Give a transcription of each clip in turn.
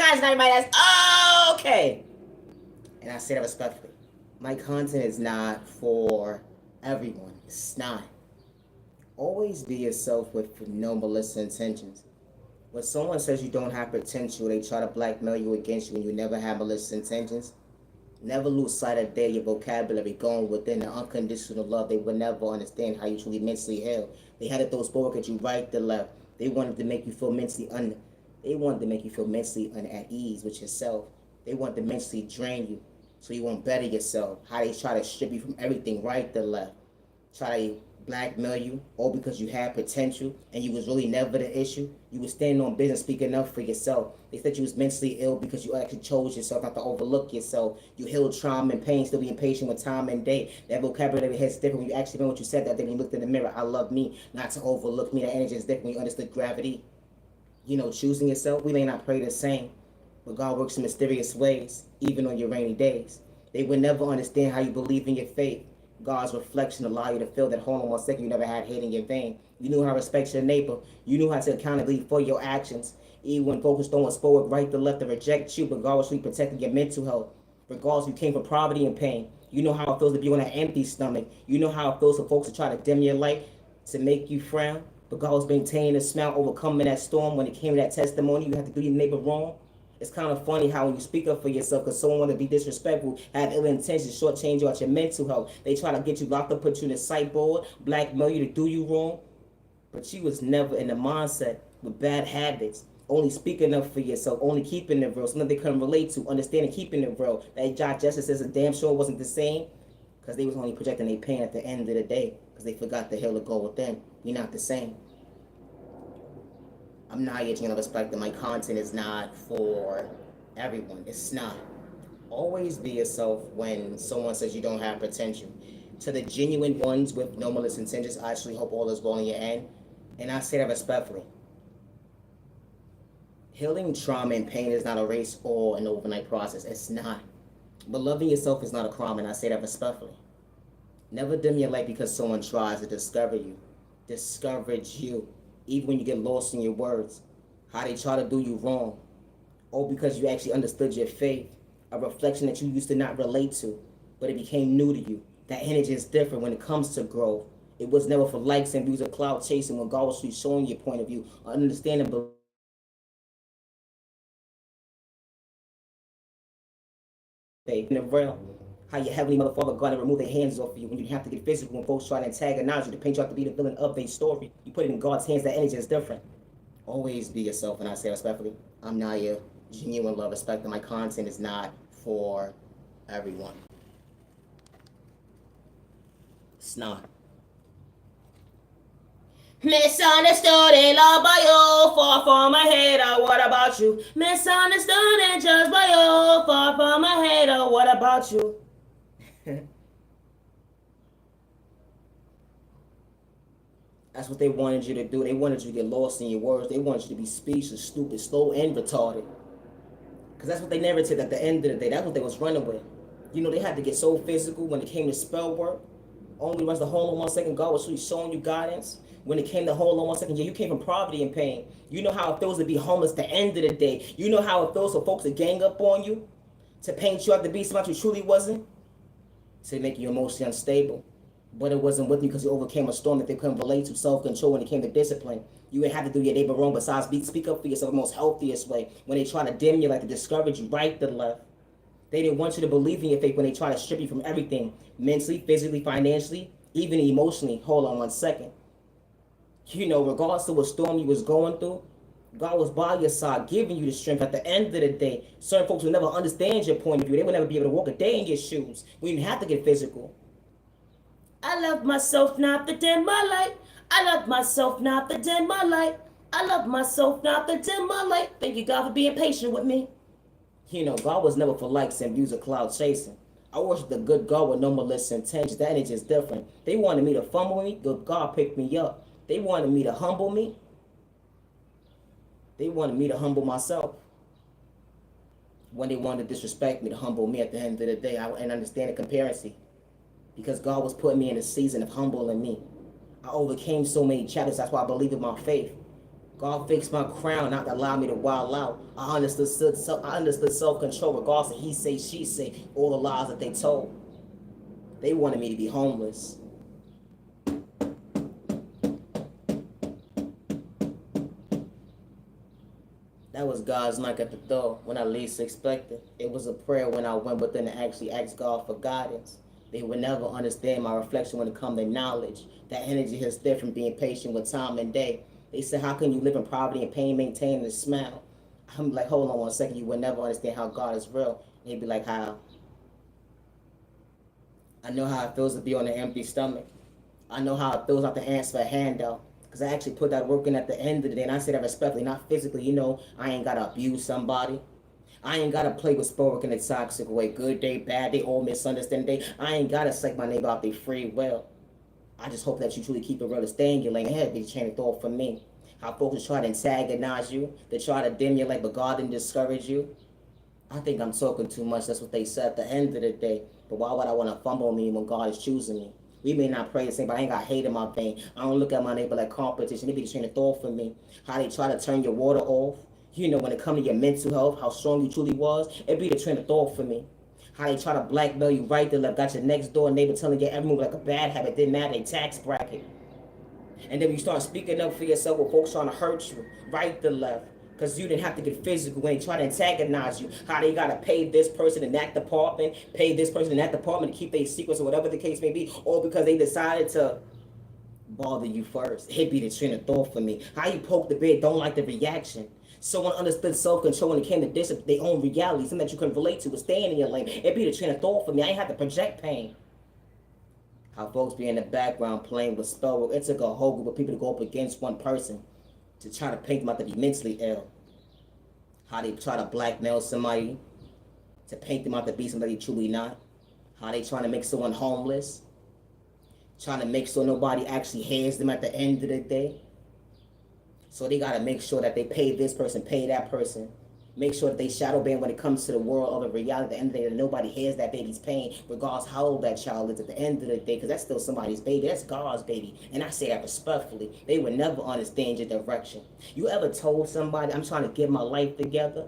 sometimes not everybody has. Oh, okay. And I say that respectfully. My content is not for everyone. It's not. Always be yourself with no malicious intentions. When someone says you don't have potential, they try to blackmail you against you when you never have malicious intentions. Never lose sight of that your vocabulary going within the unconditional love. They would never understand how you truly mentally heal. They had to throw sport at you right to left. They wanted to make you feel they wanted to make you feel mentally at ease with yourself. They wanted to mentally drain you so you won't better yourself. How they try to strip you from everything right to left. Try to blackmail you all because you had potential and you was really never the issue. You was standing on business speaking up for yourself. They said you was mentally ill because you actually chose yourself not to overlook yourself. You healed trauma and pain, still being patient with time and day. That vocabulary has different when you actually meant what you said that day when you looked in the mirror. I love me, not to overlook me. That energy is different when you understood gravity. Choosing yourself. We may not pray the same, but God works in mysterious ways, even on your rainy days. They would never understand how you believe in your faith. God's reflection allow you to feel that hold on 1 second, you never had hate in your vein. You knew how to respect your neighbor. You knew how to accountability for your actions. Even when focused on what's forward, right to left, to reject you, regardless of protecting your mental health. Regardless you came from poverty and pain. You know how it feels to be on an empty stomach. You know how it feels for folks to try to dim your light, to make you frown. But God was maintaining a smile, overcoming that storm. When it came to that testimony, you had to do your neighbor wrong. It's kind of funny how when you speak up for yourself because someone want to be disrespectful, have ill intentions, shortchange you out your mental health. They try to get you locked up, put you in a sideboard, blackmail you to do you wrong. But you was never in the mindset with bad habits. Only speaking up for yourself, only keeping it real. Something they couldn't relate to, understanding keeping it real. That Josh Justice says a damn sure wasn't the same because they was only projecting their pain at the end of the day because they forgot the hell to go within. You're not the same. I'm not yet going to respect that my content is not for everyone. It's not. Always be yourself when someone says you don't have potential. To the genuine ones with no malicious intentions, I actually hope all is well in your end. And I say that respectfully. Healing trauma and pain is not a race or an overnight process. It's not. But loving yourself is not a crime, and I say that respectfully. Never dim your light because someone tries to discourage you, even when you get lost in your words, how they try to do you wrong, or because you actually understood your faith, a reflection that you used to not relate to, but it became new to you. That energy is different when it comes to growth. It was never for likes and views or cloud chasing when God was showing your point of view, understanding, believing in your faith. In the realm, how your heavenly mother, father, God, and remove their hands off of you when you have to get physical when folks try to antagonize you to paint you out to be the villain of their story. You put it in God's hands, that energy is different. Always be yourself, and I say respectfully, I'm not your genuine love, respect, and my content is not for everyone. It's not. Misunderstood and loved by you, far from a hater, what about you? Misunderstood and judged by you, far from a hater, what about you? That's what they wanted you to do. They wanted you to get lost in your words. They wanted you to be speechless, stupid, slow, and retarded. Because that's what they narrated at the end of the day. That's what they was running with. They had to get so physical when it came to spell work. Only runs the whole on 1 second. God was really showing you guidance. When it came to hold on 1 second, yeah, you came from poverty and pain. You know how it feels to be homeless at the end of the day. You know how it feels for folks to gang up on you, to paint you out to be somebody you truly wasn't, to make you emotionally unstable. But it wasn't with you because you overcame a storm that they couldn't relate to, self-control when it came to discipline. You would have to do your neighbor wrong besides speak up for yourself the most healthiest way. When they try to dim you, like to discourage you, right to left. They didn't want you to believe in your faith when they try to strip you from everything. Mentally, physically, financially, even emotionally. Hold on 1 second. Regardless of what storm you was going through, God was by your side, giving you the strength. At the end of the day, certain folks will never understand your point of view. They will never be able to walk a day in your shoes. We didn't have to get physical. I love myself, not the dim my light. I love myself, not the dim my light. I love myself, not the dim my light. Thank you, God, for being patient with me. God was never for likes and views of cloud chasing. I worship the good God with no malicious intentions. That energy is different. They wanted me to fumble me. Good God picked me up. They wanted me to humble me. They wanted me to humble myself. When they wanted to disrespect me, to humble me at the end of the day, I didn't understand the comparison. Because God was putting me in a season of humbling me. I overcame so many challenges. That's why I believe in my faith. God fixed my crown, not to allow me to wild out. I understood self-control, regardless of he say, she say, all the lies that they told. They wanted me to be homeless. That was God's knock at the door when I least expected. It was a prayer when I went within and actually asked God for guidance. They would never understand my reflection when it comes to knowledge. That energy is different, being patient with time and day. They said, how can you live in poverty and pain, maintain a smile? I'm like, hold on 1 second. You would never understand how God is real. And they'd be like, how? I know how it feels to be on an empty stomach. I know how it feels not to answer a handout. Because I actually put that work in at the end of the day. And I say that respectfully, not physically. You know, I ain't got to abuse somebody. I ain't got to play with spork in a toxic way. Good day, bad day, all misunderstanding day. I ain't got to psych my neighbor out their free will. I just hope that you truly keep it real to stay in your lane. Ahead, be chain of thought for me. How folks try to antagonize you. They try to dim your light, but God didn't discourage you. I think I'm talking too much. That's what they said at the end of the day. But why would I want to fumble me when God is choosing me? We may not pray the same, but I ain't got hate in my vein. I don't look at my neighbor like competition. They be the train of thought for me. How they try to turn your water off. You know, when it comes to your mental health, how strong you truly was, it be the train of thought for me. How they try to blackmail you right to left, got your next door neighbor telling you every move like a bad habit, didn't matter, they tax bracket. And then you start speaking up for yourself with folks trying to hurt you, right to left. Because you didn't have to get physical when they try to antagonize you. How they got to pay this person in that department, pay this person in that department to keep their secrets or whatever the case may be. Or because they decided to bother you first. It be the train of thought for me. How you poke the bear, don't like the reaction. Someone understood self-control when it came to discipline, their own reality, something that you couldn't relate to, was staying in your lane. It be the train of thought for me. I ain't have to project pain. How folks be in the background playing with spell work. It took a whole group of people to go up against one person to try to paint them out to be mentally ill. How they try to blackmail somebody to paint them out to be somebody truly not. How they trying to make someone homeless. Trying to make sure nobody actually hears them at the end of the day. So they got to make sure that they pay this person, pay that person. Make sure that they shadow ban when it comes to the world of the reality at the end of the day, that nobody hears that baby's pain, regardless how old that child is at the end of the day, because that's still somebody's baby. That's God's baby. And I say that respectfully. They would never understand your direction. You ever told somebody, I'm trying to get my life together?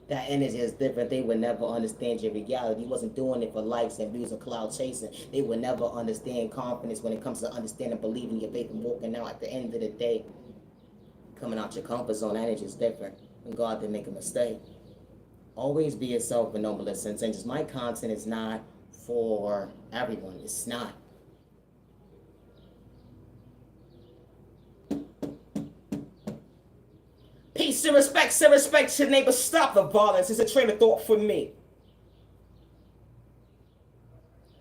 That energy is different. They would never understand your reality. You wasn't doing it for likes and views or cloud chasing. They would never understand confidence when it comes to understanding, believing your faith and walking out at the end of the day. Coming out your comfort zone, that energy is different. And God didn't make a mistake. Always be yourself with no malicious intentions. My content is not for everyone. It's not. Peace and respect your neighbor. Stop the violence. It's a train of thought for me.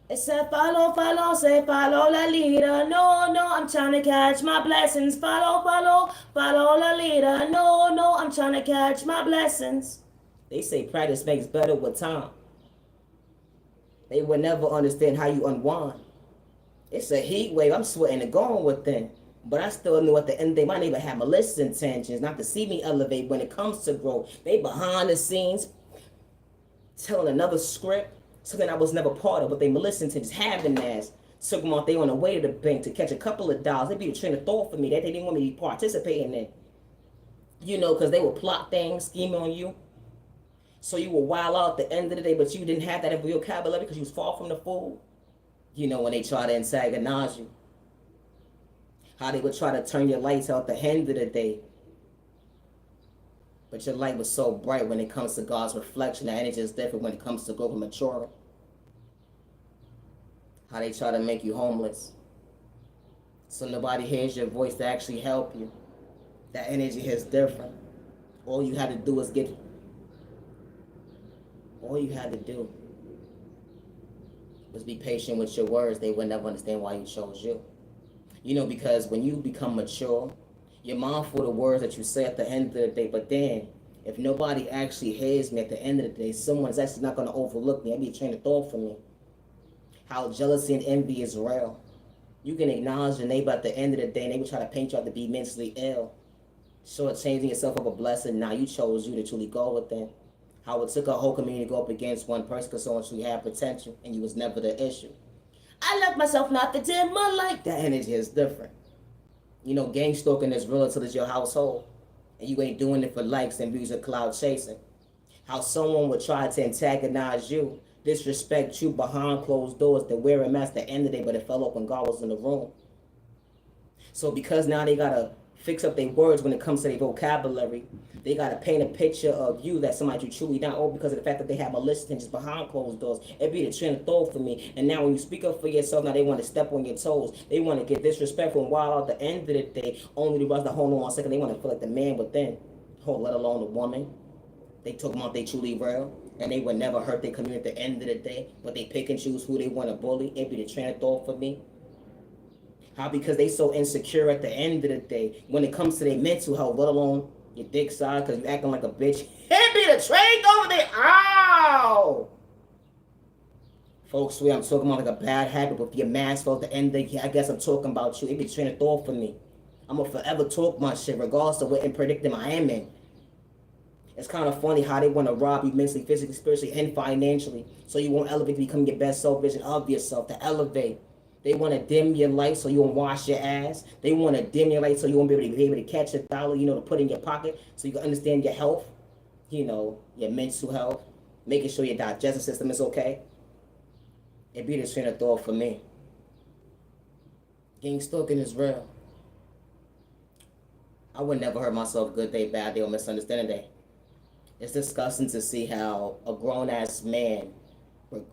It said follow, say follow la leader. No, I'm trying to catch my blessings. Follow la leader. No, I'm trying to catch my blessings. They say practice makes better with time. They will never understand how you unwind. It's a heat wave. I'm sweating and going within. But I still knew at the end of the day, my neighbor had malicious intentions, not to see me elevate when it comes to growth. They behind the scenes telling another script, something I was never part of, but they malicious intentions having as. Took them off, they on the way to the bank to catch a couple of dollars. They'd be a train of thought for me that they didn't want me to participate in it. You know, because they would plot things, scheme on you. So you were wild out at the end of the day, but you didn't have that in vocabulary because you was far from the fool. You know, when they try to antagonize you. How they would try to turn your lights out at the end of the day. But your light was so bright when it comes to God's reflection. The energy is different when it comes to growth and maturing. How they try to make you homeless. So nobody hears your voice to actually help you. That energy is different. All you had to do was be patient with your words. They would never understand why you chose you. You know, because when you become mature, you're mindful of the words that you say at the end of the day. But then, if nobody actually hears me at the end of the day, someone's actually not going to overlook me. I'd be a train of thought for me. How jealousy and envy is real. You can acknowledge your neighbor at the end of the day, and they will try to paint you out to be mentally ill. Shortchanging yourself of a blessing. Now you chose you to truly go with them. How it took a whole community to go up against one person because someone truly had potential, and you was never the issue. I love myself not to dim my light. That energy is different. You know, gang stalking is real until it's your household. and you ain't doing it for likes and views or cloud chasing. How someone would try to antagonize you, disrespect you behind closed doors, then wear a mask at the end of the day, but it fell off when God was in the room. So because now they gotta fix up their words when it comes to their vocabulary, they gotta paint a picture of you that somebody you truly not, all because of the fact that they have malicious intentions behind closed doors. It be the train of thought for me. And now when you speak up for yourself, now they want to step on your toes. They want to get disrespectful and wild out the end of the day, only to rush the hold on 1 second. They want to feel like the man within, let alone the woman. They talk about they truly real, and they would never hurt their community at the end of the day, but they pick and choose who they want to bully. It be the train of thought for me. How because they so insecure at the end of the day when it comes to their mental health, let alone your dick size, because you acting like a bitch. It be the train over there. Ow! Folks, swear I'm talking about like a bad habit with your mask at the end of the day. I guess I'm talking about you. It be the train of thought for me. I'm going to forever talk my shit regardless of what predicament I am in. It's kind of funny how they want to rob you mentally, physically, spiritually, and financially, so you won't elevate to become your best self vision of yourself, to elevate. They want to dim your light so you won't wash your ass. They want to dim your light so you won't be able to catch a dollar, to put in your pocket so you can understand your health, your mental health, making sure your digestive system is okay. It be the train of thought for me. Getting stalking is real. I would never hurt myself good day, bad day, or misunderstanding day. It's disgusting to see how a grown-ass man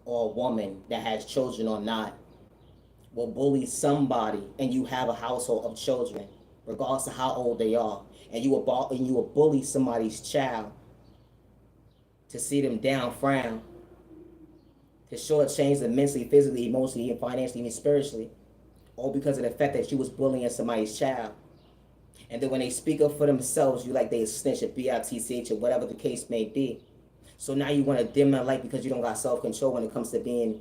or woman that has children or not will bully somebody, and you have a household of children, regardless of how old they are, and you will bully somebody's child to see them down, frown, to shortchange them mentally, physically, emotionally, and financially, and spiritually, all because of the fact that you was bullying somebody's child. And then when they speak up for themselves, you like they snitch at BITCH or whatever the case may be. So now you want to dim my light because you don't got self-control when it comes to being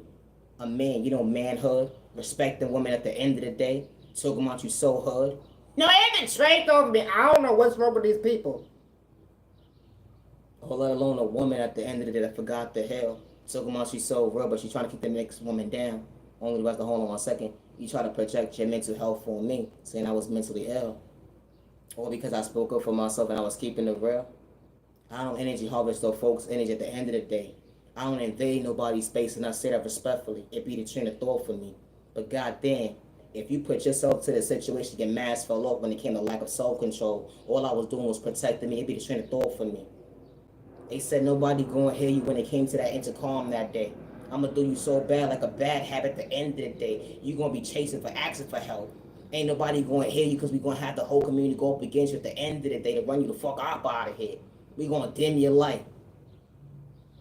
a man. Manhood, respecting women at the end of the day, talking about you so hood. No, it ain't straight over me. I don't know what's wrong with these people. Or let alone a woman at the end of the day that forgot the hell. Talking about she's so real, but she's trying to keep the next woman down. Only the rest of hold on 1 second. You try to project your mental health on me, saying I was mentally ill. Or because I spoke up for myself and I was keeping it real. I don't energy harvest or folks' energy at the end of the day. I don't invade nobody's space, and I say that respectfully. It be the train of thought for me. But goddamn, if you put yourself to the situation, your mask fell off when it came to lack of self-control. All I was doing was protecting me. It be the train of thought for me. They said nobody gonna hear you when it came to that intercom that day. I'm gonna do you so bad, like a bad habit at the end of the day. You gonna be chasing for asking for help. Ain't nobody gonna hear you because we gonna have the whole community go up against you at the end of the day to run you the fuck up out of here. We gonna dim your light.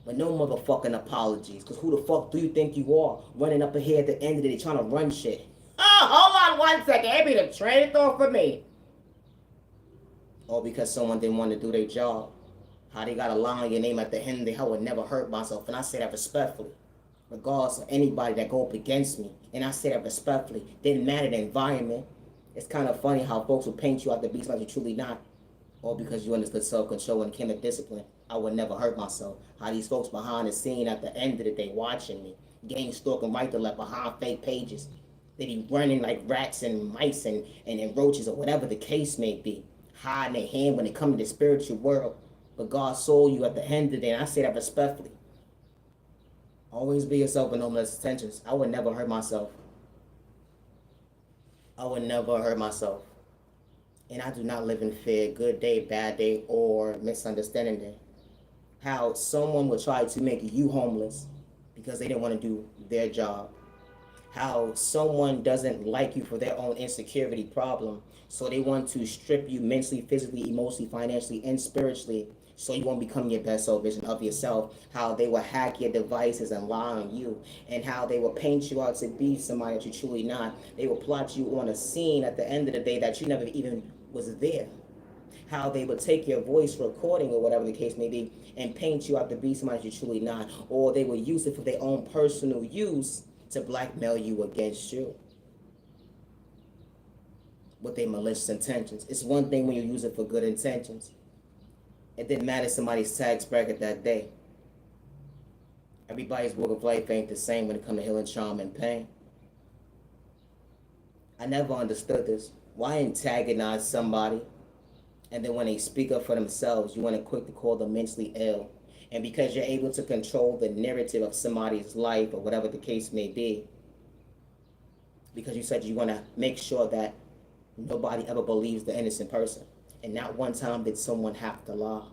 But no motherfucking apologies, because who the fuck do you think you are running up ahead at the end of the day trying to run shit? Oh, hold on 1 second. It be the train of thought for me. Or because someone didn't want to do their job. How they got a line on your name at the end of the day, I would never hurt myself. And I say that respectfully. Regardless of anybody that go up against me. And I say that respectfully. Didn't matter the environment. It's kind of funny how folks will paint you out the beast like you're truly not. Or because you understood self-control and came to discipline. I would never hurt myself. How these folks behind the scene at the end of the day watching me. Gang stalking right to left behind fake pages. They be running like rats and mice and roaches or whatever the case may be. Hiding their hand when it comes to the spiritual world. But God saw you at the end of the day, and I say that respectfully. Always be yourself with no intentions. I would never hurt myself. I would never hurt myself. And I do not live in fear, good day, bad day, or misunderstanding day. How someone will try to make you homeless because they didn't want to do their job. How someone doesn't like you for their own insecurity problem, so they want to strip you mentally, physically, emotionally, financially, and spiritually, so you won't become your best self vision of yourself. How they will hack your devices and lie on you, and how they will paint you out to be somebody that you're truly not. They will plot you on a scene at the end of the day that you never even was there. How they will take your voice recording or whatever the case may be and paint you out to be somebody you're truly not, or they will use it for their own personal use to blackmail you against you with their malicious intentions. It's one thing when you use it for good intentions. It didn't matter somebody's tax bracket that day. Everybody's walk of life ain't the same when it comes to healing, trauma, and pain. I never understood this. Why antagonize somebody And then when they speak up for themselves, you want to quick to call them mentally ill. And because you're able to control the narrative of somebody's life or whatever the case may be, because you said you want to make sure that nobody ever believes the innocent person. And not one time did someone have to lie.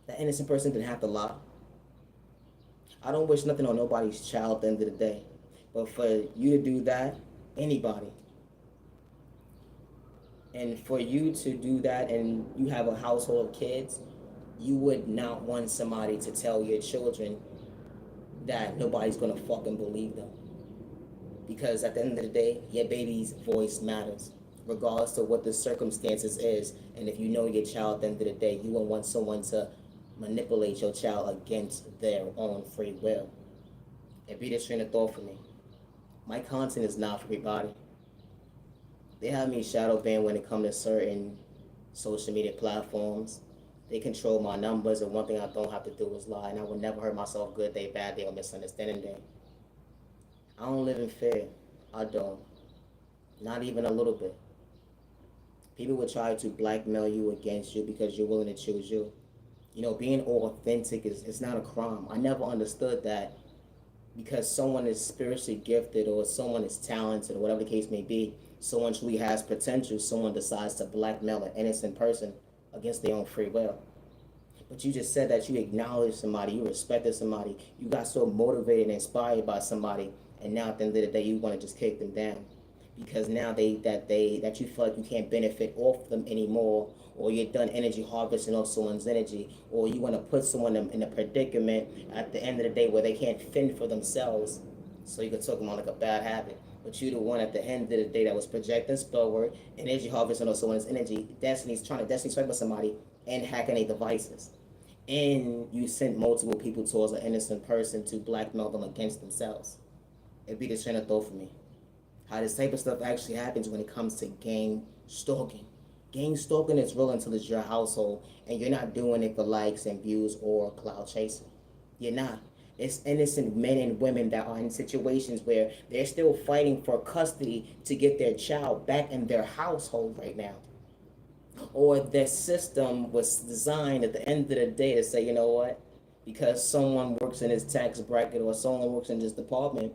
The innocent person didn't have to lie. I don't wish nothing on nobody's child at the end of the day. But for you to do that, anybody, and for you to do that and you have a household of kids, you would not want somebody to tell your children that nobody's gonna fucking believe them. Because at the end of the day, your baby's voice matters, regardless of what the circumstances is. And if you know your child at the end of the day, you won't want someone to manipulate your child against their own free will. It be the train of thought for me. My content is not for everybody. They have me shadow banned when it comes to certain social media platforms. They control my numbers, and one thing I don't have to do is lie. And I would never hurt myself good day, bad day, or misunderstanding day. I don't live in fear. I don't. Not even a little bit. People will try to blackmail you against you because you're willing to choose you. You know, being authentic is not a crime. I never understood that because someone is spiritually gifted or someone is talented or whatever the case may be, someone truly has potential, someone decides to blackmail an innocent person against their own free will. But you just said that you acknowledged somebody, you respected somebody, you got so motivated and inspired by somebody, and now at the end of the day you want to just kick them down because now that you feel like you can't benefit off them anymore, or you're done energy harvesting off someone's energy, or you want to put someone in a predicament at the end of the day where they can't fend for themselves, so you can talk them on like a bad habit. But you the one at the end of the day that was projecting spellword and energy harvesting off someone's energy. Destiny's trying to destiny strike with somebody and hacking their devices. And you sent multiple people towards an innocent person to blackmail them against themselves. It'd be the train of thought for me. How this type of stuff actually happens when it comes to gang stalking. Gang stalking is real until it's your household, and you're not doing it for likes and views or cloud chasing. You're not. It's innocent men and women that are in situations where they're still fighting for custody to get their child back in their household right now. Or their system was designed at the end of the day to say, you know what? Because someone works in this tax bracket or someone works in this department,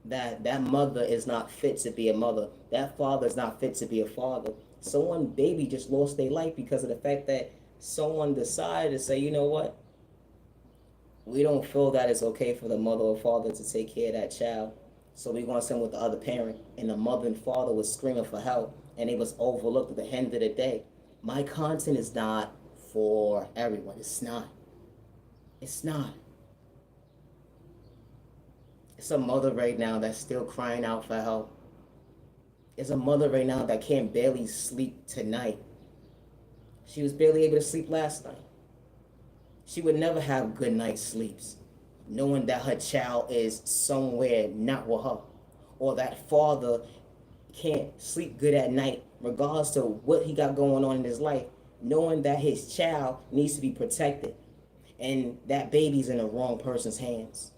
that mother is not fit to be a mother. That father is not fit to be a father. Someone baby just lost their life because of the fact that someone decided to say, you know what? We don't feel that it's okay for the mother or father to take care of that child. So we're going to send with the other parent. And the mother and father was screaming for help and it was overlooked at the end of the day. My content is not for everyone. It's not. It's not. It's a mother right now that's still crying out for help. It's a mother right now that can't barely sleep tonight. She was barely able to sleep last night. She would never have good night sleeps, knowing that her child is somewhere not with her, or that father can't sleep good at night, regardless of what he got going on in his life, knowing that his child needs to be protected, and that baby's in the wrong person's hands.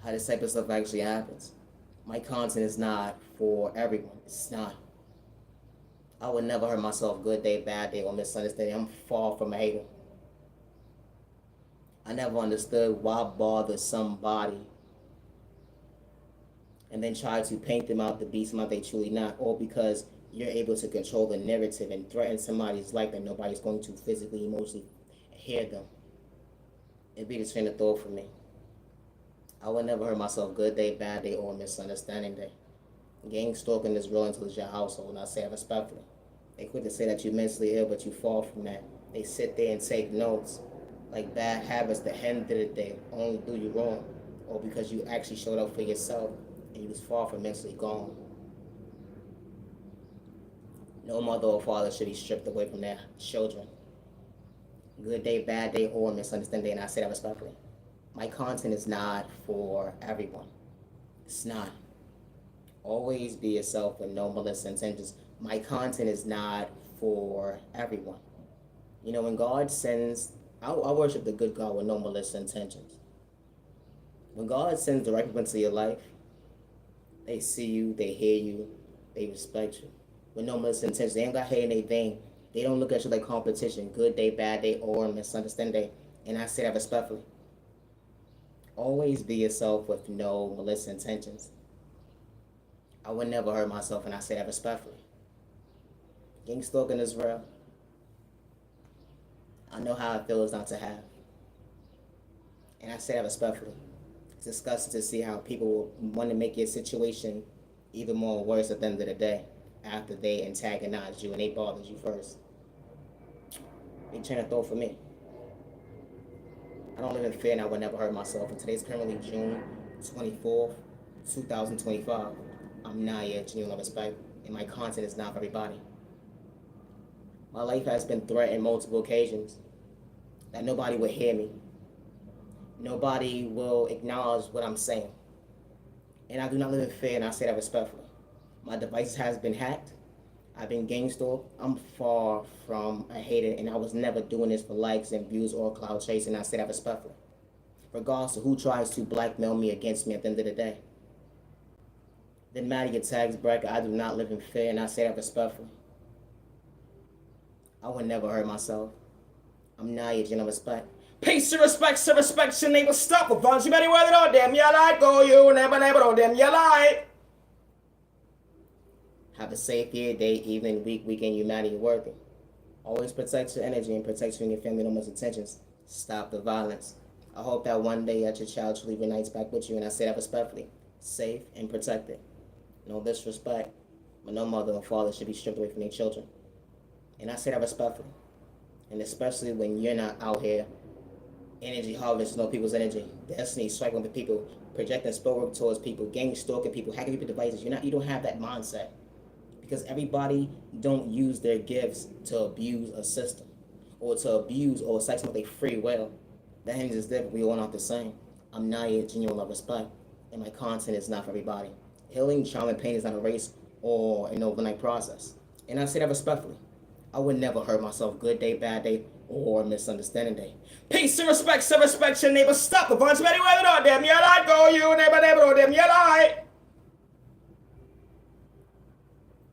How this type of stuff actually happens. My content is not for everyone. It's not. I would never hurt myself good day, bad day, or misunderstanding. I'm far from a hater. I never understood why bother somebody and then try to paint them out to be somebody they truly not, all because you're able to control the narrative and threaten somebody's life that nobody's going to physically, emotionally hear them. It'd be the train of thought for me. I would never hurt myself good day, bad day, or misunderstanding day. Gang stalking is real until it's your household, and I say it respectfully. They quit to say that you're mentally ill, but you fall from that. They sit there and take notes like bad habits the end of the day only do you wrong, or because you actually showed up for yourself and you was far from mentally gone. No mother or father should be stripped away from their children. Good day, bad day, or misunderstanding day, and I say that respectfully. My content is not for everyone. It's not. Always be yourself with no malicious intentions. My content is not for everyone. You know, when God sends, I worship the good God with no malicious intentions. When God sends direct people into your life, they see you, they hear you, they respect you. with no malicious intentions. They ain't got hate in their vein. They don't look at you like competition, good day, bad day, or misunderstanding day. And I say that respectfully. Always be yourself with no malicious intentions. I would never hurt myself, and I say that respectfully. Gang stalking is real. I know how it feels not to have. And I say that respectfully. It's disgusting to see how people will want to make your situation even more worse at the end of the day after they antagonized you and they bothered you first. They train of thought for me. I don't live in fear and I would never hurt myself. And today's currently June 24th, 2025. I'm not yet genuine respect, and my content is not for everybody. My life has been threatened multiple occasions that nobody will hear me. Nobody will acknowledge what I'm saying. And I do not live in fear, and I say that respectfully. My devices has been hacked. I've been gang stalked. I'm far from a hater, and I was never doing this for likes and views or cloud chasing. I say that respectfully. Regardless of who tries to blackmail me against me at the end of the day. Didn't matter your tax bracket, I do not live in fear, and I say that respectfully. I would never hurt myself. I'm not your general respect. Peace and respect, your neighbor, stop with violence. You better wear it on them, you like, go you, never on them, you like. Have a safe year, day, evening, week, weekend, you matter, you're working. Always protect your energy and protect you and your family, no more intentions. Stop the violence. I hope that one day that your child truly reunites back with you, and I say that respectfully. Safe and protected. No disrespect, but no mother or father should be stripped away from their children. And I say that respectfully. And especially when you're not out here energy harvesting on people's energy, destiny striking with people, projecting spell work towards people, gang stalking people, hacking people's devices. You don't have that mindset. Because everybody don't use their gifts to abuse a system or to abuse or sex with their free will. That means it's different. We all not the same. I'm not your genuine love respect, and my content is not for everybody. Healing, trauma, and pain is not a race or an overnight process. And I say that respectfully. I would never hurt myself, good day, bad day, or misunderstanding day. Peace and respect, your neighbor. Stop the bunch of anywhere on them. You like, go you, neighbor, on them. You like.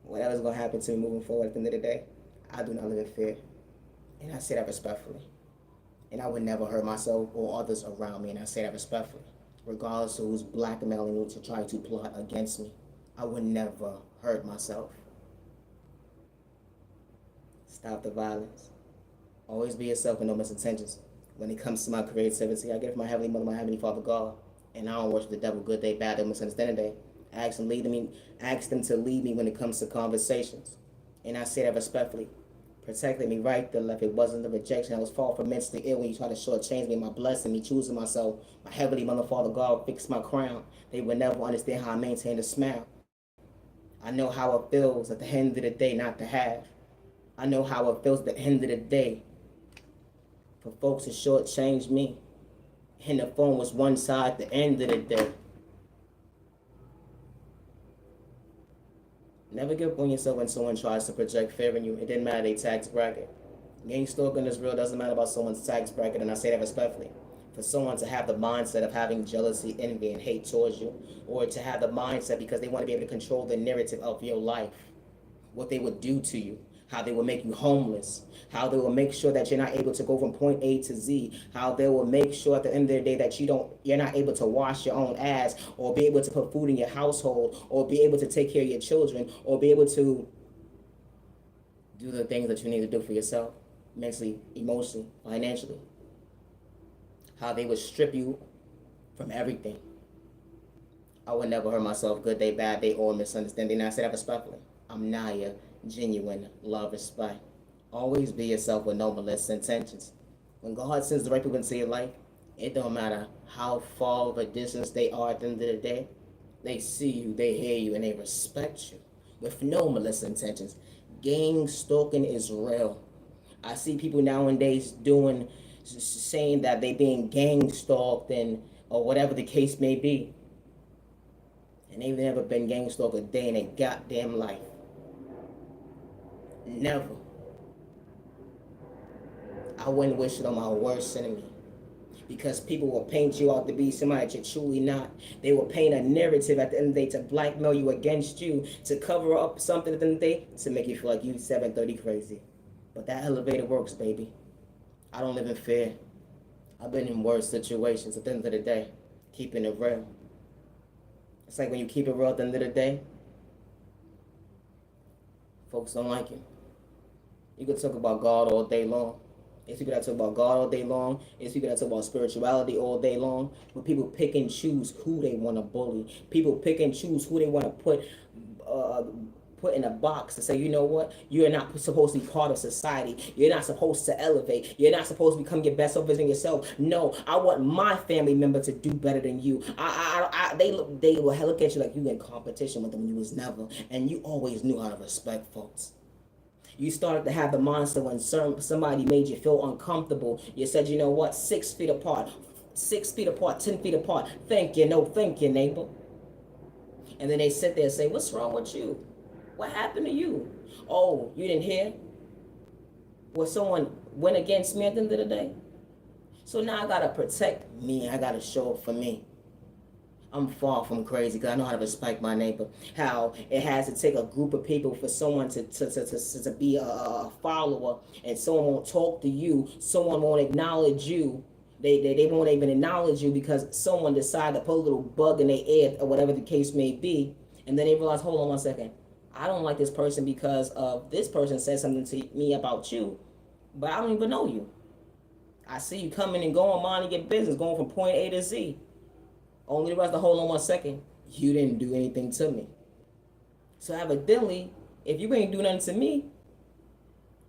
Whatever's going to happen to me moving forward at the end of the day, I do not live in fear. And I say that respectfully. And I would never hurt myself or others around me, and I say that respectfully. Regardless of who's blackmailing me to try to plot against me, I would never hurt myself. Stop the violence. Always be yourself with no misintentions. When it comes to my creativity, I give my Heavenly Mother, my Heavenly Father God, and I don't worship the devil good day, bad day, misunderstanding day. Ask them to lead me when it comes to conversations. And I say that respectfully. Protected me right to left. It wasn't the rejection. I was far from mentally ill when you try to shortchange me, my blessing, me choosing myself. My Heavenly Mother, Father God fixed my crown. They would never understand how I maintain a smile. I know how it feels at the end of the day not to have. I know how it feels at the end of the day for folks to shortchange me. And the phone was one side at the end of the day. Never give up on yourself when someone tries to project fear in you. It didn't matter their tax bracket. Gang stalking is real. Doesn't matter about someone's tax bracket, and I say that respectfully. For someone to have the mindset of having jealousy, envy, and hate towards you, or to have the mindset because they want to be able to control the narrative of your life, what they would do to you, how they will make you homeless, how they will make sure that you're not able to go from point A to Z, how they will make sure at the end of the day that you're not able to wash your own ass, or be able to put food in your household, or be able to take care of your children, or be able to do the things that you need to do for yourself, mentally, emotionally, financially. How they would strip you from everything. I would never hurt myself, good day, bad day, or misunderstanding. And I say that respectfully. I'm Naya, genuine love, respect. Always be yourself with no malicious intentions. When God sends the right people into your life, it don't matter how far of a distance they are at the end of the day. They see you, they hear you, and they respect you with no malicious intentions. Gang stalking is real. I see people nowadays saying that they being gang stalked or whatever the case may be. And they've never been gang stalked a day in their goddamn life. Never. I wouldn't wish it on my worst enemy. because people will paint you out to be somebody that you're truly not. They will paint a narrative at the end of the day to blackmail you against you, to cover up something at the end of the day, to make you feel like you 730 crazy. But that elevator works, baby. I don't live in fear. I've been in worse situations at the end of the day, keeping it real. It's like when you keep it real at the end of the day, folks don't like you. You can talk about God all day long. There's people that talk about God all day long. There's people that talk about spirituality all day long. But people pick and choose who they want to bully. People pick and choose who they want to put in a box to say, you know what? You're not supposed to be part of society. You're not supposed to elevate. You're not supposed to become your best version yourself. No, I want my family member to do better than you. They will look at you like you in competition with them when you was never. And you always knew how to respect folks. You started to have the monster when somebody made you feel uncomfortable. You said, you know what, 6 feet apart, 6 feet apart, 10 feet apart. Thank you, no thank you, neighbor. And then they sit there and say, what's wrong with you? What happened to you? Oh, you didn't hear? Well, someone went against me at the end of the day. So now I got to protect me. I got to show up for me. I'm far from crazy because I know how to respect my neighbor. How it has to take a group of people for someone to be a follower, and someone won't talk to you, someone won't acknowledge you. They won't even acknowledge you because someone decided to put a little bug in their ear or whatever the case may be. And then they realize, hold on one second. I don't like this person because of this person said something to me about you, but I don't even know you. I see you coming and going, minding your business, going from point A to Z. Only the rest to hold on one second. You didn't do anything to me. So evidently, if you ain't do nothing to me,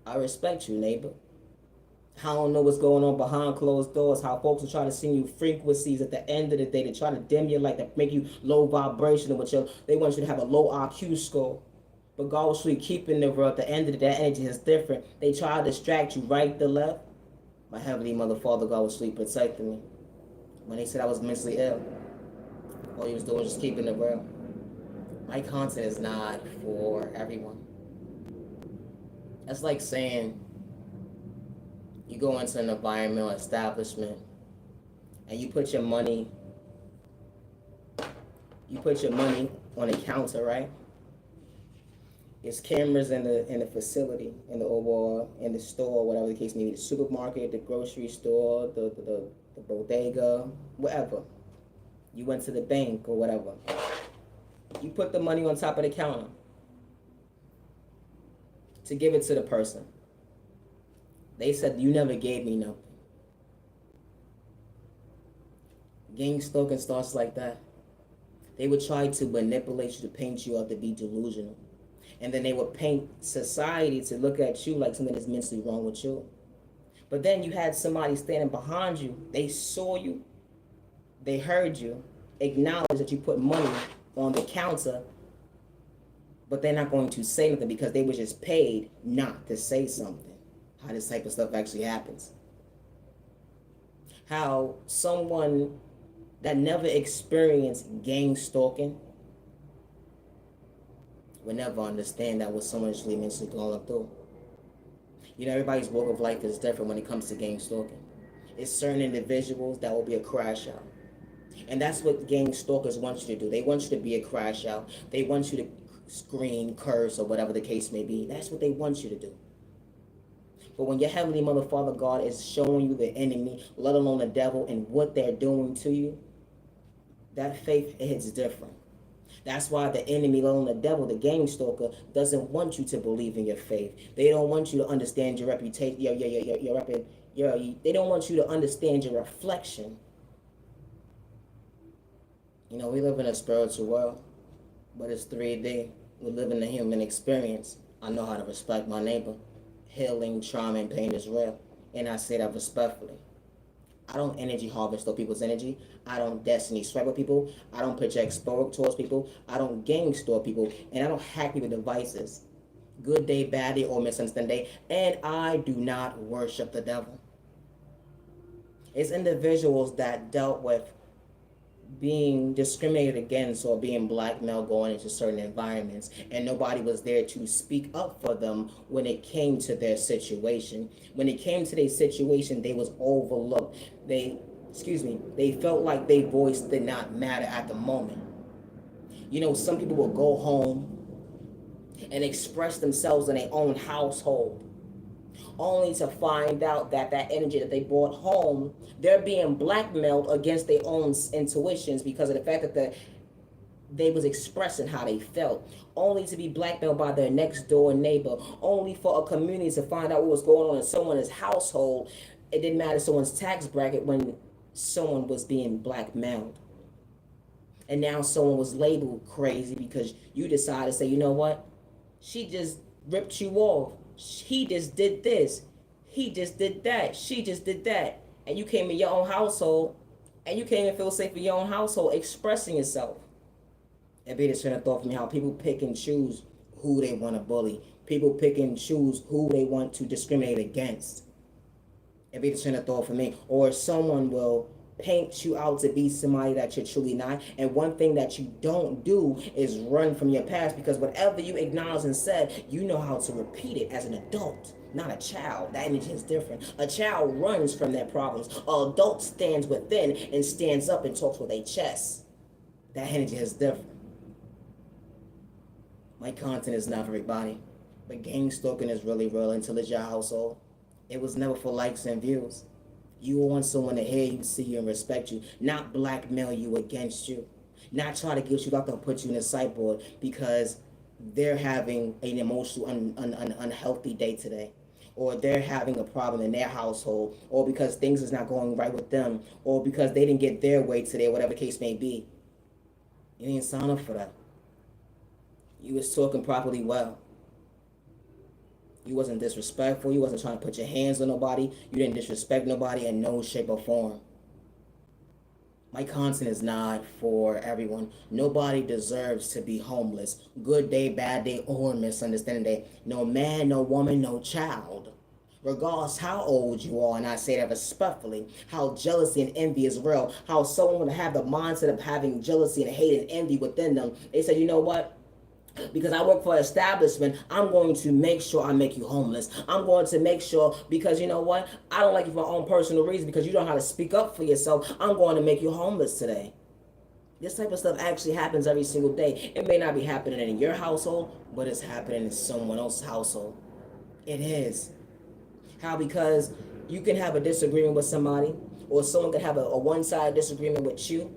I respect you, neighbor. I don't know what's going on behind closed doors, how folks are trying to send you frequencies at the end of the day to try to dim your light, to make you low vibrational, but they want you to have a low IQ score. But God was really keeping the world. At the end of the day, that energy is different. They try to distract you right to left. My Heavenly Mother, Father, God was really protecting me. When they said I was mentally ill, all he was doing was just keeping it real. My content is not for everyone. That's like saying you go into an environmental establishment and you put your money on a counter, right? There's cameras in the facility, in the store, whatever the case may be, the supermarket, the grocery store, the bodega, whatever. You went to the bank or whatever. You put the money on top of the counter to give it to the person. They said, you never gave me nothing. Gang stalking starts like that. They would try to manipulate you, to paint you up, to be delusional. And then they would paint society to look at you like something is mentally wrong with you. But then you had somebody standing behind you. They saw you. They heard you. Acknowledged that you put money on the counter. But they're not going to say nothing because they were just paid not to say something. How this type of stuff actually happens. How someone that never experienced gang stalking will never understand that what someone is really mentally going through. You know, everybody's walk of life is different when it comes to gang stalking. It's certain individuals that will be a crash out. And that's what gang stalkers want you to do. They want you to be a crash out. They want you to scream, curse, or whatever the case may be. That's what they want you to do. But when your Heavenly Mother, Father God is showing you the enemy, let alone the devil, and what they're doing to you, that faith hits different. That's why the enemy, let alone the devil, the gang stalker, doesn't want you to believe in your faith. They don't want you to understand your reputation, they don't want you to understand your reflection. You know, we live in a spiritual world, but it's 3D. We live in the human experience. I know how to respect my neighbor. Healing, trauma, and pain is real. And I say that respectfully. I don't energy harvest people's energy. I don't destiny swipe with people. I don't project sport towards people. I don't gang store people. And I don't hack people's devices. Good day, bad day, or misunderstand day. And I do not worship the devil. It's individuals that dealt with being discriminated against or being blackmailed going into certain environments, and nobody was there to speak up for them when it came to their situation. When it came to their situation, they was overlooked. They they felt like their voice did not matter at the moment. You know, some people will go home and express themselves in their own household, only to find out that that energy that they brought home, they're being blackmailed against their own intuitions because of the fact that they was expressing how they felt, only to be blackmailed by their next door neighbor, only for a community to find out what was going on in someone's household. It didn't matter someone's tax bracket when someone was being blackmailed. And now someone was labeled crazy because you decided to say, you know what? She just ripped you off. He just did this. He just did that. She just did that. And you came in your own household and you can't even feel safe in your own household expressing yourself. It be the train of thought for me how people pick and choose who they want to bully. People pick and choose who they want to discriminate against. It be the train of thought for me. Or someone will paint you out to be somebody that you're truly not. And one thing that you don't do is run from your past, because whatever you acknowledged and said, you know how to repeat it as an adult, not a child. That energy is different. A child runs from their problems. An adult stands within and stands up and talks with a chest. That energy is different. My content is not for everybody, but gang stalking is really real until it's your household. It was never for likes and views. You want someone to hear you, see you, and respect you, not blackmail you against you, not try to get you locked up and put you in a sideboard because they're having an emotional unhealthy day today, or they're having a problem in their household, or because things is not going right with them, or because they didn't get their way today, whatever the case may be. You didn't sign up for that. You was talking properly well. You wasn't disrespectful. You wasn't trying to put your hands on nobody. You didn't disrespect nobody in no shape or form. My content is not for everyone. Nobody deserves to be homeless. Good day, bad day, or misunderstanding day. No man, no woman, no child. Regardless how old you are, and I say that respectfully, how jealousy and envy is real, how someone would have the mindset of having jealousy and hate and envy within them. They say, you know what? Because I work for an establishment, I'm going to make sure I make you homeless. I'm going to make sure, because you know what? I don't like you for my own personal reason, because you don't know how to speak up for yourself. I'm going to make you homeless today. This type of stuff actually happens every single day. It may not be happening in your household, but it's happening in someone else's household. It is. How? Because you can have a disagreement with somebody, or someone can have a one-sided disagreement with you.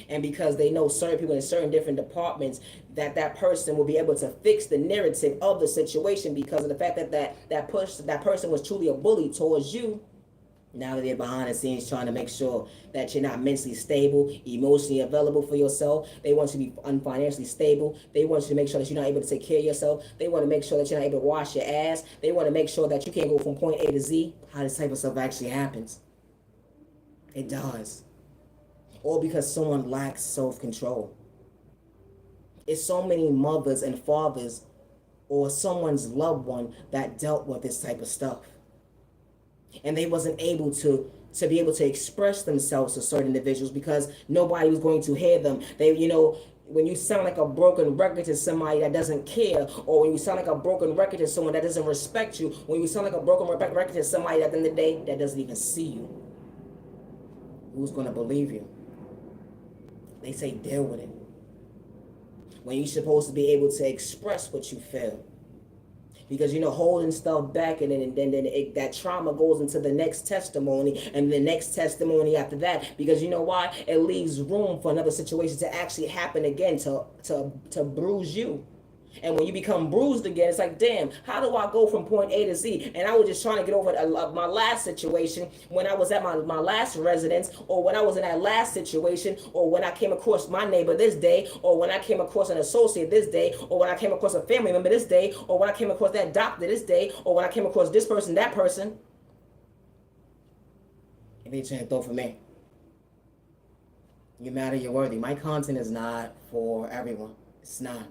And because they know certain people in certain different departments, that person will be able to fix the narrative of the situation because of the fact that person was truly a bully towards you. Now that they're behind the scenes trying to make sure that you're not mentally stable, emotionally available for yourself. They want you to be financially stable. They want you to make sure that you're not able to take care of yourself. They want to make sure that you're not able to wash your ass. They want to make sure that you can't go from point A to Z. How this type of stuff actually happens. It does. Or because someone lacks self-control. It's so many mothers and fathers or someone's loved one that dealt with this type of stuff. And they wasn't able to be able to express themselves to certain individuals because nobody was going to hear them. They, when you sound like a broken record to somebody that doesn't care, or when you sound like a broken record to someone that doesn't respect you, when you sound like a broken record to somebody at the end of the day that doesn't even see you, who's going to believe you? They say deal with it. When you're supposed to be able to express what you feel. Because, holding stuff back and then that trauma goes into the next testimony and the next testimony after that. Because you know why? It leaves room for another situation to actually happen again to bruise you. And when you become bruised again, it's like, damn, how do I go from point A to Z? And I was just trying to get over my last situation when I was at my last residence, or when I was in that last situation, or when I came across my neighbor this day, or when I came across an associate this day, or when I came across a family member this day, or when I came across that doctor this day, or when I came across this person, that person. If you change thought for me. You matter, you're worthy. My content is not for everyone. It's not.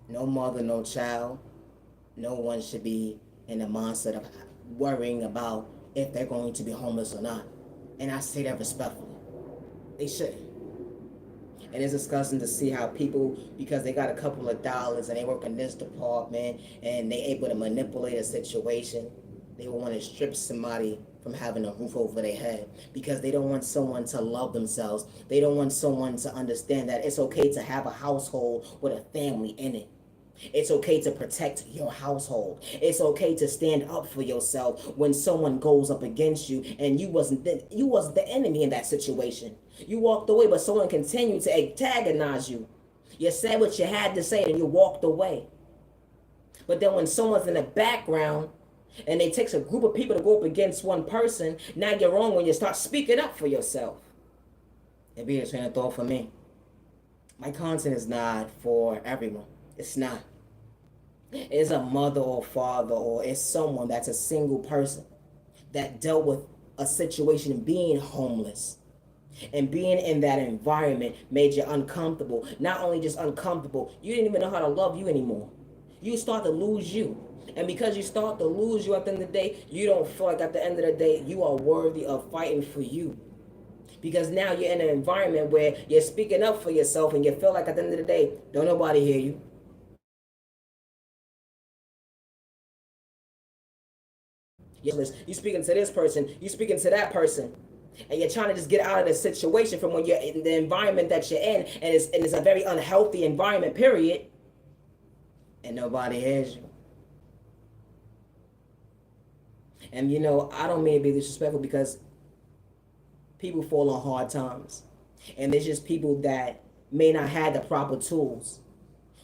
No mother, no child, no one should be in the mindset of worrying about if they're going to be homeless or not. And I say that respectfully. They shouldn't. And it's disgusting to see how people, because they got a couple of dollars and they work in this department and they able to manipulate a situation, they will want to strip somebody from having a roof over their head, because they don't want someone to love themselves. They don't want someone to understand that it's okay to have a household with a family in it. It's okay to protect your household. It's okay to stand up for yourself when someone goes up against you and you wasn't the enemy in that situation. You walked away, but someone continued to antagonize you. You said what you had to say and you walked away. But then when someone's in the background and it takes a group of people to go up against one person, now you're wrong when you start speaking up for yourself. It'd be a train of thought for me. My content is not for everyone. It's not. It's a mother or father, or it's someone that's a single person that dealt with a situation being homeless. And being in that environment made you uncomfortable. Not only just uncomfortable, you didn't even know how to love you anymore. You start to lose you. And because you start to lose you at the end of the day, you don't feel like at the end of the day you are worthy of fighting for you. Because now you're in an environment where you're speaking up for yourself and you feel like at the end of the day, don't nobody hear you. You're speaking to this person, you're speaking to that person. And you're trying to just get out of the situation from when you're in the environment that you're in, and it's a very unhealthy environment, period. And nobody hears you. And you know, I don't mean to be disrespectful, because people fall on hard times. And there's just people that may not have the proper tools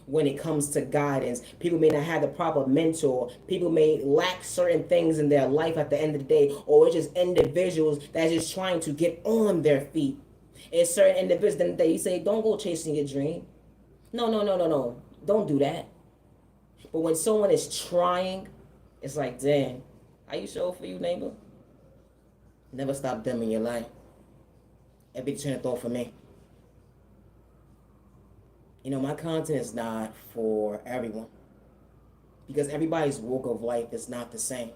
when it comes to guidance. People may not have the proper mentor. People may lack certain things in their life at the end of the day, or it's just individuals that's just trying to get on their feet. It's certain individuals that you say, don't go chasing your dream. No. Don't do that. But when someone is trying, it's like, damn, are you sure for you, neighbor? Never stop them in your life. A big train of thought for me. You know, my content is not for everyone, because everybody's walk of life is not the same.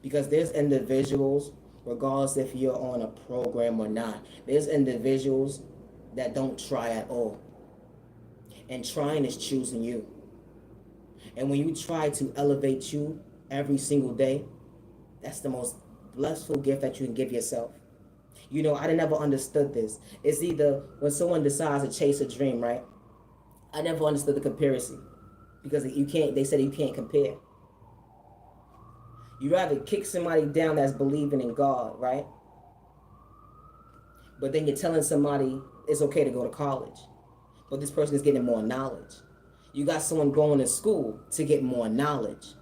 Because there's individuals, regardless if you're on a program or not, there's individuals that don't try at all. And trying is choosing you. And when you try to elevate you every single day, that's the most blissful gift that you can give yourself. You know, I never understood this. It's either when someone decides to chase a dream, right? I never understood the comparison, because you can't. They said you can't compare. You rather kick somebody down that's believing in God, right? But then you're telling somebody it's okay to go to college, but this person is getting more knowledge. You got someone going to school to get more knowledge,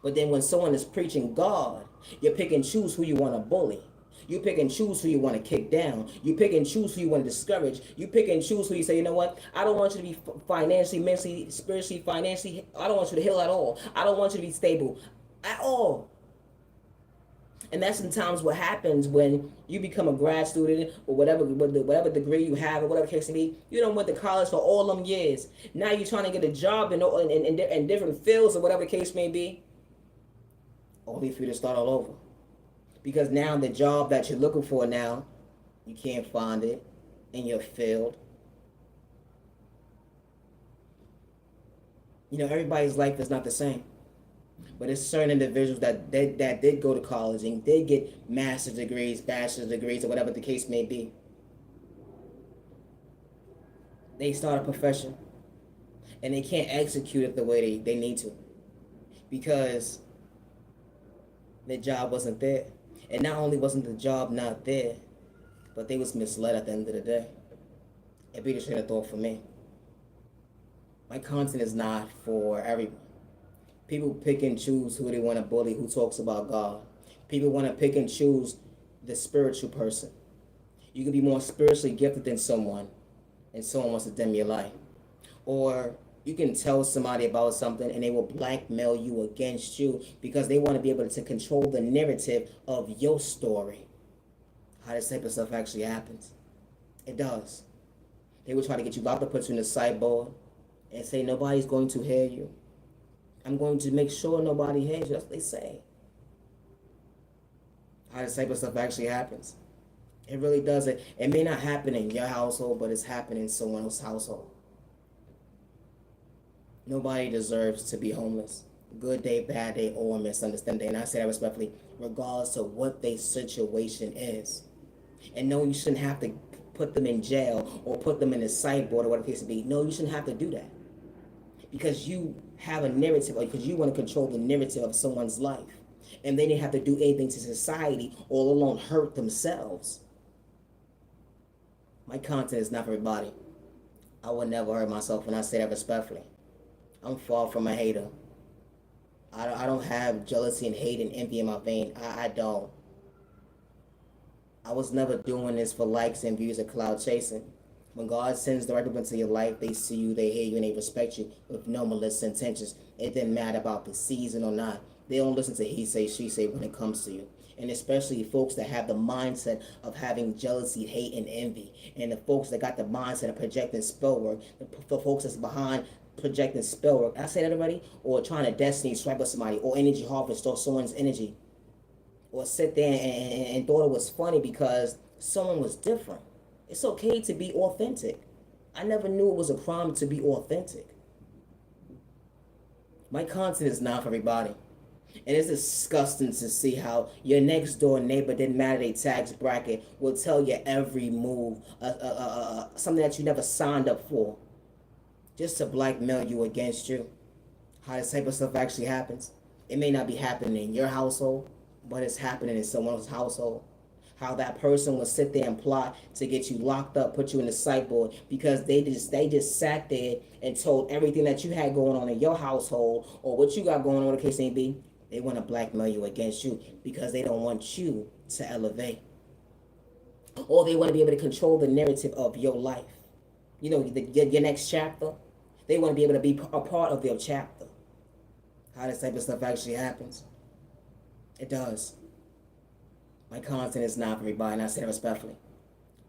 but then when someone is preaching God, you pick and choose who you want to bully. You pick and choose who you want to kick down. You pick and choose who you want to discourage. You pick and choose who you say, you know what? I don't want you to be financially, mentally, spiritually, financially. I don't want you to heal at all. I don't want you to be stable at all. And that's sometimes what happens when you become a grad student, or whatever degree you have, or whatever case may be. You don't went to college for all them years. Now you're trying to get a job in different fields, or whatever the case may be, only for you to start all over. Because now the job that you're looking for now, you can't find it in your field. You know, everybody's life is not the same. But it's certain individuals that did go to college and did get master's degrees, bachelor's degrees, or whatever the case may be. They start a profession and they can't execute it the way they need to, because their job wasn't there. And not only wasn't the job not there, but they was misled at the end of the day. It'd be the train of thought for me. My content is not for everyone. People pick and choose who they want to bully, who talks about God. People want to pick and choose the spiritual person. You can be more spiritually gifted than someone, and someone wants to dim your light. Or you can tell somebody about something and they will blackmail you against you, because they want to be able to control the narrative of your story. How this type of stuff actually happens. It does. They will try to get you about to put you in the sideboard and say nobody's going to hear you. I'm going to make sure nobody hears you. That's what they say. How this type of stuff actually happens. It really does. It may not happen in your household, but it's happening in someone else's household. Nobody deserves to be homeless. Good day, bad day, or misunderstanding. And I say that respectfully. regardless of what their situation is. And no, you shouldn't have to put them in jail or put them in a sideboard or whatever the case may be. No, you shouldn't have to do that. Because you have a narrative, or because you want to control the narrative of someone's life. And they didn't have to do anything to society, all alone hurt themselves. My content is not for everybody. I would never hurt myself when I say that respectfully. I'm far from a hater. I don't have jealousy and hate and envy in my vein. I don't. I was never doing this for likes and views or cloud chasing. When God sends the right people into your life, they see you, they hate you, and they respect you with no malicious intentions. It didn't matter about the season or not. They don't listen to he say, she say when it comes to you. And especially folks that have the mindset of having jealousy, hate, and envy. And the folks that got the mindset of projecting spell work. The folks that's behind projecting spell work. I say that already? Or trying to destiny strike with somebody. Or energy harvest or someone's energy. Or sit there and thought it was funny because someone was different. It's okay to be authentic. I never knew it was a crime to be authentic. My content is not for everybody. And it's disgusting to see how your next door neighbor, didn't matter their tax bracket, will tell you every move, something that you never signed up for, just to blackmail you against you. How this type of stuff actually happens. It may not be happening in your household, but it's happening in someone else's household. How that person will sit there and plot to get you locked up, put you in the sideboard because they just sat there and told everything that you had going on in your household or what you got going on, the case may be. They want to blackmail you against you because they don't want you to elevate. Or they want to be able to control the narrative of your life. You know, your next chapter. They want to be able to be a part of your chapter. How this type of stuff actually happens. It does. My content is not for everybody, and I say that respectfully.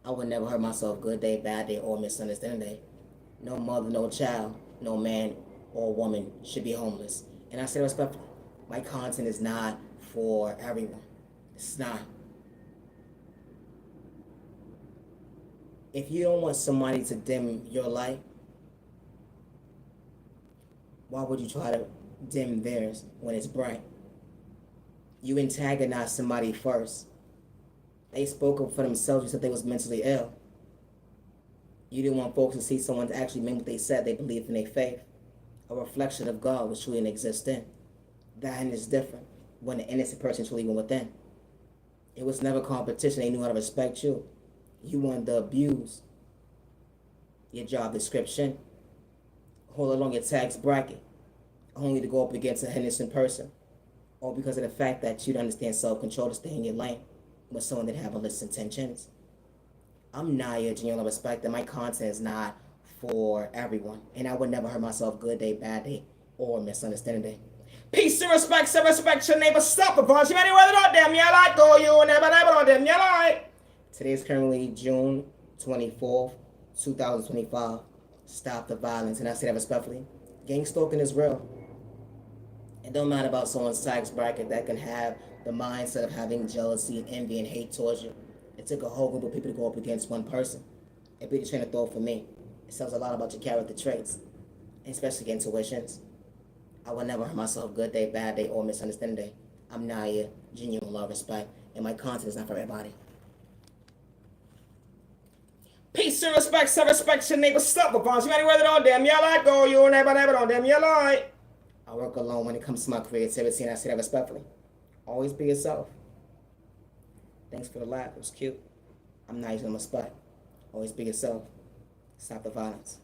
I would never hurt myself good day, bad day, or misunderstanding day. No mother, no child, no man or woman should be homeless. And I say that respectfully. My content is not for everyone. It's not. If you don't want somebody to dim your light, why would you try to dim theirs when it's bright? You antagonize somebody first. They spoke up for themselves. You said they was mentally ill. You didn't want folks to see someone actually mean what they said. They believed in their faith. A reflection of God was truly an existent. That is different when the innocent person truly went within. It was never competition. They knew how to respect you. You wanted to abuse your job description, hold along your tax bracket, only to go up against an innocent person, or because of the fact that you don't understand self-control to stay in your lane with someone that have illicit intentions. I'm Naya, genuine respect, and my content is not for everyone. And I would never hurt myself good day, bad day, or misunderstanding day. Peace and respect, so respect your neighbor. Stop the bunch. You anywhere that them, you like go, you never on them, you like. Today is currently June 24th, 2025. Stop the violence, and I say that respectfully. Gang stalking is real. It don't matter about someone's tax bracket that can have the mindset of having jealousy and envy and hate towards you. It took a whole group of people to go up against one person. It'd be the train of thought for me. It tells a lot about your character traits, especially intuitions. I will never hurt myself good day, bad day, or misunderstanding day. I'm Naya, genuine love, respect, and my content is not for everybody. Peace and respect, so respect your neighbor. Stop the bonds. You anywhere that on them, you like go, you never on them, you like. I work alone when it comes to my creativity, and I say that respectfully. Always be yourself. Thanks for the laugh. It was cute. I'm not using my spot. Always be yourself. Stop the violence.